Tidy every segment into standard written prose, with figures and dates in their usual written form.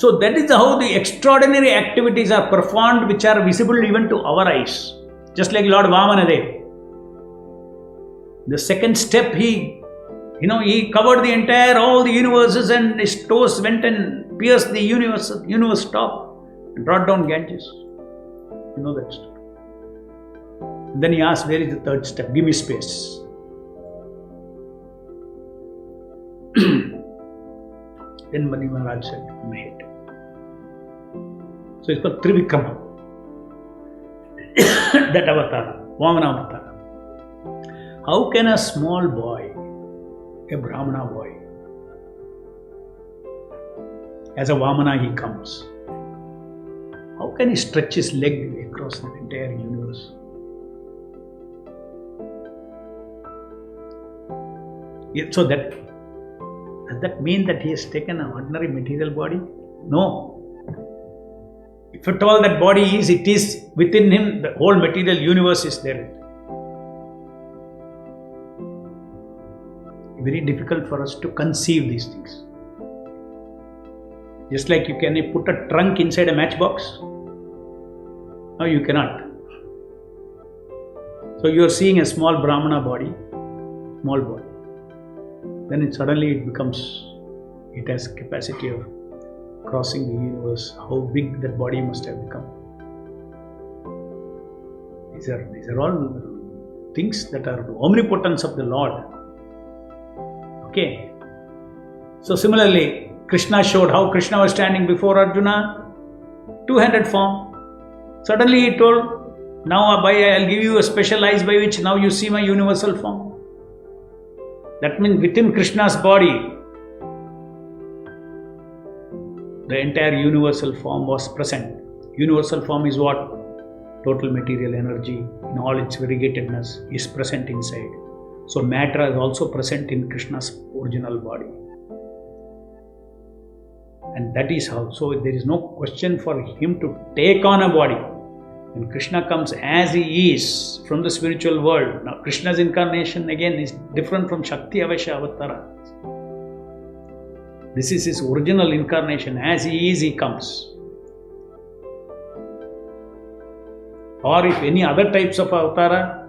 So that is how the extraordinary activities are performed which are visible even to our eyes. Just like Lord Vamanadev. The second step, he covered the entire, all the universes, and his toes went and pierced the universe top and brought down Ganges. You know that story. And then he asked, where is the third step? Give me space. Then Mani Maharaj said, my head. So it's called Trivikrama. That avatar, Vamana avatar. How can a small boy, a Brahmana boy, as a Vamana he comes, how can he stretch his leg across the entire universe? So does that mean that he has taken an ordinary material body? No. If at all that body is, it is within him, the whole material universe is there. Very difficult for us to conceive these things. Just like you can put a trunk inside a matchbox. No, you cannot. So you are seeing a small Brahmana body, small body. Then it has capacity of crossing the universe. How big that body must have become. These are all things that are the omnipotence of the Lord. Okay. So similarly, Krishna showed how Krishna was standing before Arjuna, two-handed form. Suddenly he told, now I'll give you a special eyes by which now you see my universal form. That means within Krishna's body, the entire universal form was present. Universal form is what? Total material energy in all its variegatedness is present inside. So matter is also present in Krishna's original body. And that is how. So there is no question for him to take on a body. When Krishna comes as he is from the spiritual world. Now Krishna's incarnation again is different from Shakti Avasya Avatara. This is his original incarnation. As he is, he comes. Or if any other types of avatara,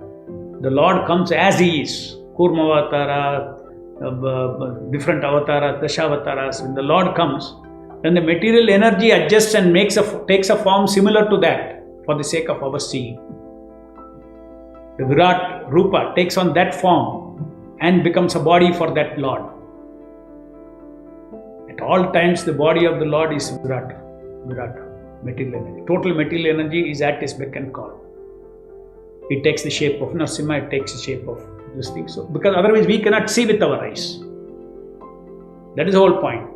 the Lord comes as he is. Kurma avatara, different avatara, Dashavataras. When the Lord comes, then the material energy adjusts and takes a form similar to that for the sake of our seeing. The Virat Rupa takes on that form and becomes a body for that Lord. At all times, the body of the Lord is Virat, material energy. Total material energy is at his beck and call. It takes the shape of Narasimha, it takes the shape of this thing. So, because otherwise we cannot see with our eyes. That is the whole point.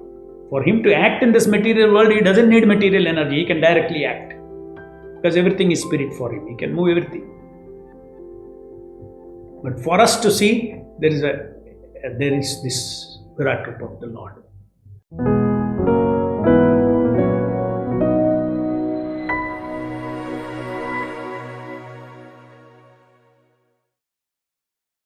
For him to act in this material world, he doesn't need material energy. He can directly act. Because everything is spirit for him. He can move everything. But for us to see, there is this Virat Rupa of the Lord.